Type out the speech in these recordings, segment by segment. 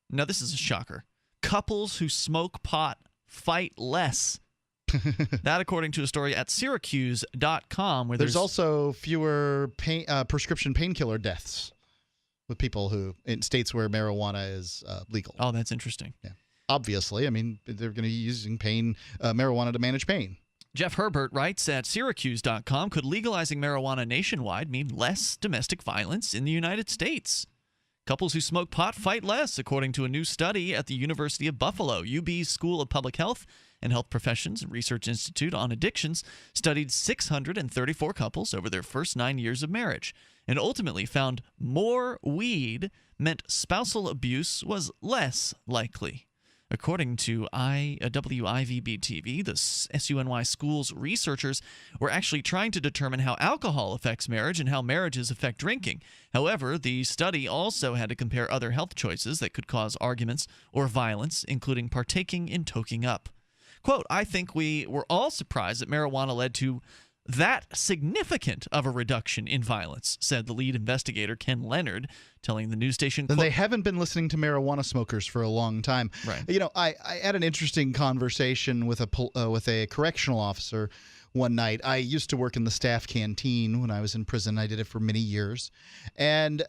Now, this is a shocker. Couples who smoke pot fight less. That, according to a story at Syracuse.com, where there's also fewer prescription painkiller deaths with people who in states where marijuana is legal. Oh, that's interesting. Yeah. Obviously, I mean, they're going to be using marijuana to manage pain. Jeff Herbert writes at Syracuse.com, could legalizing marijuana nationwide mean less domestic violence in the United States? Couples who smoke pot fight less, according to a new study at the University of Buffalo. UB's School of Public Health and Health Professions and Research Institute on Addictions studied 634 couples over their first 9 years of marriage and ultimately found more weed meant spousal abuse was less likely. According to WIVB-TV, the SUNY Schools researchers were actually trying to determine how alcohol affects marriage and how marriages affect drinking. However, the study also had to compare other health choices that could cause arguments or violence, including partaking in toking up. Quote, I think we were all surprised that marijuana led to that significant of a reduction in violence, said the lead investigator, Ken Leonard, telling the news station. They haven't been listening to marijuana smokers for a long time. Right. You know, I had an interesting conversation with a correctional officer one night. I used to work in the staff canteen when I was in prison. I did it for many years. And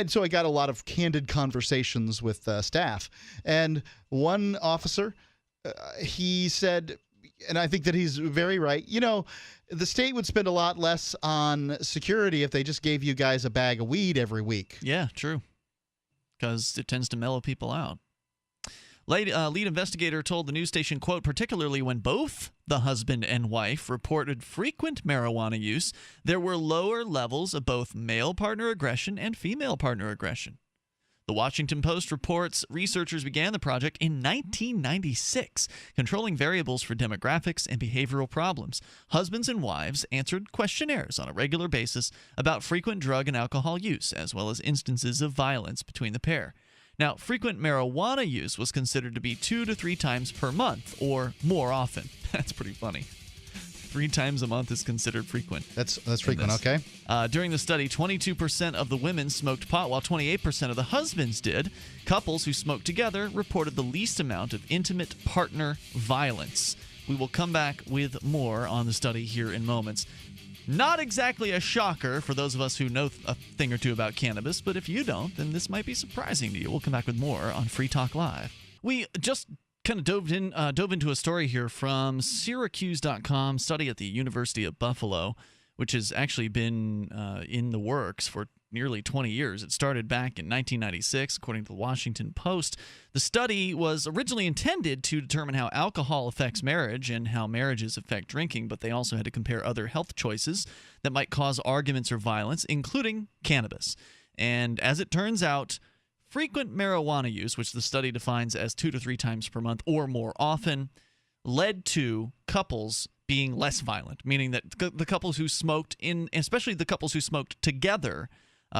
so I got a lot of candid conversations with staff. And one officer, he said, and I think that he's very right, you know, the state would spend a lot less on security if they just gave you guys a bag of weed every week. Yeah, true. Because it tends to mellow people out. Lead investigator told the news station, quote, particularly when both the husband and wife reported frequent marijuana use, there were lower levels of both male partner aggression and female partner aggression. The Washington Post reports researchers began the project in 1996, controlling variables for demographics and behavioral problems. Husbands and wives answered questionnaires on a regular basis about frequent drug and alcohol use, as well as instances of violence between the pair. Now, frequent marijuana use was considered to be 2 to 3 times per month, or more often. That's pretty funny. 3 times a month is considered frequent. That's frequent, okay. During the study, 22% of the women smoked pot, while 28% of the husbands did. Couples who smoked together reported the least amount of intimate partner violence. We will come back with more on the study here in moments. Not exactly a shocker for those of us who know a thing or two about cannabis, but if you don't, then this might be surprising to you. We'll come back with more on Free Talk Live. We just kind of dove into a story here from Syracuse.com, study at the University of Buffalo, which has actually been in the works for nearly 20 years. It started back in 1996, according to the Washington Post. The study was originally intended to determine how alcohol affects marriage and how marriages affect drinking, but they also had to compare other health choices that might cause arguments or violence, including cannabis. And as it turns out, frequent marijuana use, which the study defines as 2 to 3 times per month or more often, led to couples being less violent, meaning that the couples who smoked especially the couples who smoked together,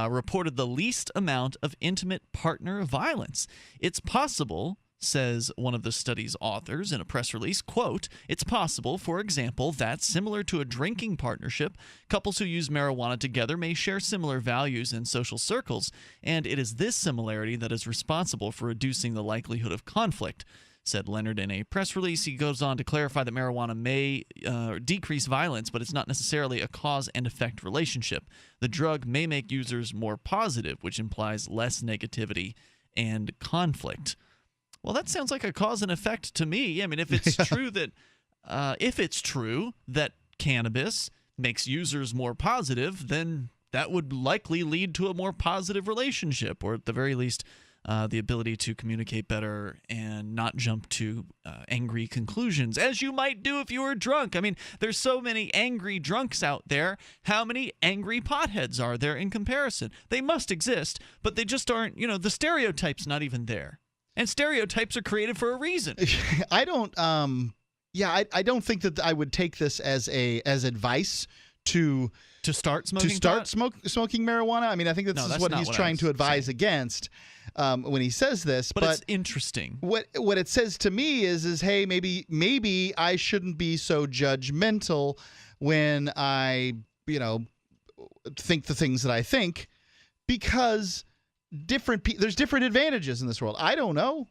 reported the least amount of intimate partner violence. It's possible, says one of the study's authors in a press release, quote, it's possible, for example, that similar to a drinking partnership, couples who use marijuana together may share similar values in social circles, and it is this similarity that is responsible for reducing the likelihood of conflict, said Leonard in a press release. He goes on to clarify that marijuana may decrease violence, but it's not necessarily a cause and effect relationship. The drug may make users more positive, which implies less negativity and conflict. Well, that sounds like a cause and effect to me. I mean, if it's true that cannabis makes users more positive, then that would likely lead to a more positive relationship, or at the very least, the ability to communicate better and not jump to angry conclusions, as you might do if you were drunk. I mean, there's so many angry drunks out there. How many angry potheads are there in comparison? They must exist, but they just aren't, the stereotype's not even there. And stereotypes are created for a reason. I don't think that I would take this as advice to start smoking smoking marijuana. I mean, I think that's what he's trying to advise against when he says this. But it's interesting. What it says to me is hey, maybe I shouldn't be so judgmental when I think the things that I think, because there's different advantages in this world. I don't know.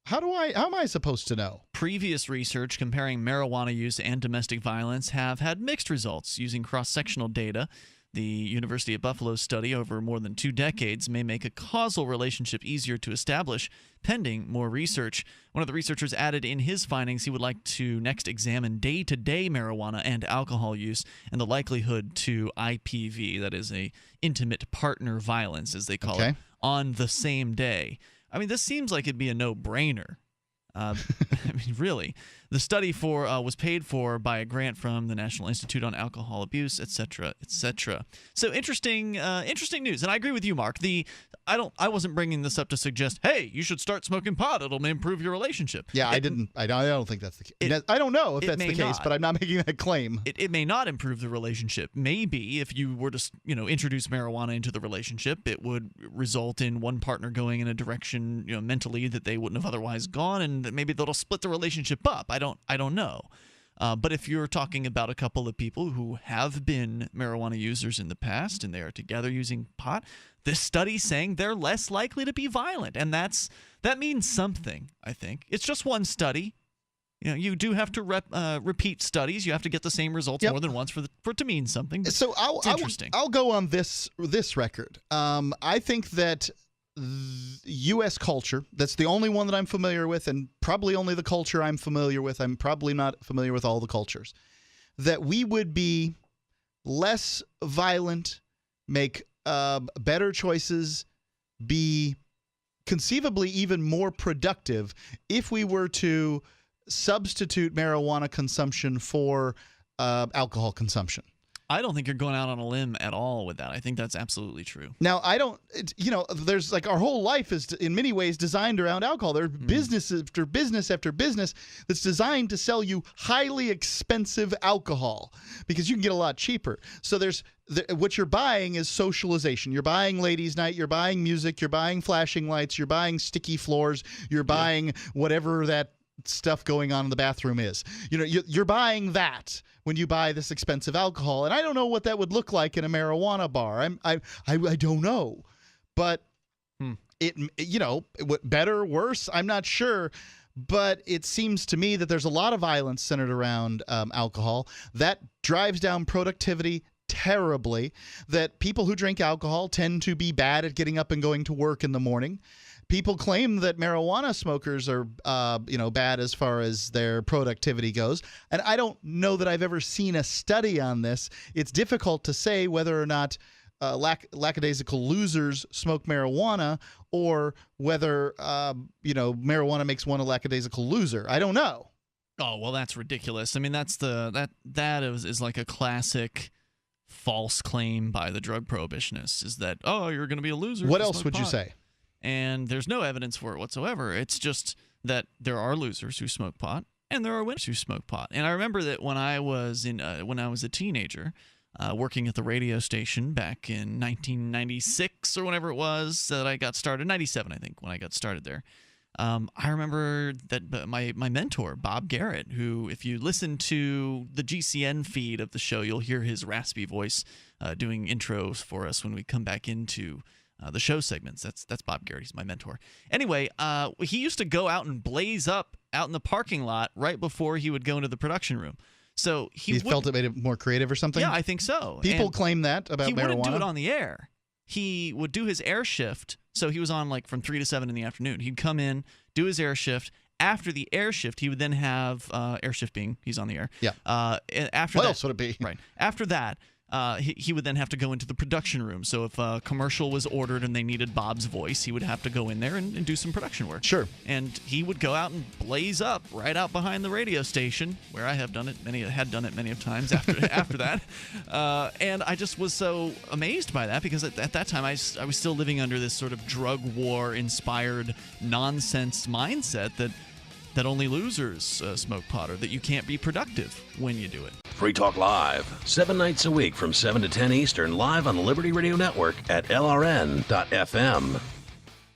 How am I supposed to know? Previous research comparing marijuana use and domestic violence have had mixed results using cross-sectional data. The University of Buffalo study over more than 2 decades may make a causal relationship easier to establish, pending more research. One of the researchers added in his findings he would like to next examine day-to-day marijuana and alcohol use and the likelihood to IPV, that is a intimate partner violence, as they call it, on the same day. I mean, this seems like it'd be a no-brainer. I mean, really. The study was paid for by a grant from the National Institute on Alcohol Abuse, etc., etc. So interesting news. And I agree with you, Mark. I wasn't bringing this up to suggest, hey, you should start smoking pot. It'll improve your relationship. Yeah, I didn't. I don't think that's the case. I don't know if that's the case, but I'm not making that claim. It may not improve the relationship. Maybe if you were to, introduce marijuana into the relationship, it would result in one partner going in a direction, mentally that they wouldn't have otherwise gone, and maybe that'll split the relationship up. I don't know. But if you're talking about a couple of people who have been marijuana users in the past and they are together using pot, this study's saying they're less likely to be violent, and that means something. I think it's just one study. You do have to repeat studies. You have to get the same results more than once for it to mean something. So interesting. I'll go on this record. I think that U.S. culture, that's the only one that I'm familiar with, and probably only the culture I'm familiar with. I'm probably not familiar with all the cultures. That we would be less violent, make better choices, be conceivably even more productive if we were to substitute marijuana consumption for alcohol consumption. I don't think you're going out on a limb at all with that. I think that's absolutely true. Now, there's like our whole life is in many ways designed around alcohol. There's business after business after business that's designed to sell you highly expensive alcohol because you can get a lot cheaper. So what you're buying is socialization. You're buying ladies' night. You're buying music. You're buying flashing lights. You're buying sticky floors. You're buying whatever that stuff going on in the bathroom is. You're buying that when you buy this expensive alcohol, and I don't know what that would look like in a marijuana bar. I don't know, but better, worse, I'm not sure. But it seems to me that there's a lot of violence centered around alcohol that drives down productivity terribly. That people who drink alcohol tend to be bad at getting up and going to work in the morning. People claim that marijuana smokers are, bad as far as their productivity goes. And I don't know that I've ever seen a study on this. It's difficult to say whether or not lackadaisical losers smoke marijuana or whether, marijuana makes one a lackadaisical loser. I don't know. Oh, well, that's ridiculous. I mean, that is like a classic false claim by the drug prohibitionists is that, oh, you're going to be a loser. What else would you say? And there's no evidence for it whatsoever. It's just that there are losers who smoke pot, and there are winners who smoke pot. And I remember that when I was a teenager, working at the radio station back in 1996 or whenever it was that I got started, 97 I think when I got started there. I remember that my mentor, Bob Garrett, who, if you listen to the GCN feed of the show, you'll hear his raspy voice doing intros for us when we come back into the show segments. That's Bob Garrett. He's my mentor. Anyway, he used to go out and blaze up out in the parking lot right before he would go into the production room. So he felt it made it more creative or something? Yeah, I think so. People claim that about marijuana. He wouldn't do it on the air. He would do his air shift. So he was on like from 3 to 7 in the afternoon. He'd come in, do his air shift. After the air shift, he would then have air shift being he's on the air. Yeah. After what else would it be? Right. After that, he would then have to go into the production room. So if a commercial was ordered and they needed Bob's voice, he would have to go in there and do some production work. Sure. And he would go out and blaze up right out behind the radio station, where I had done it many of times after that. And I just was so amazed by that because at that time I was still living under this sort of drug war inspired nonsense mindset that only losers smoke pot, or that you can't be productive when you do it. Free Talk Live, 7 nights a week from 7 to 10 Eastern, live on the Liberty Radio Network at LRN.FM.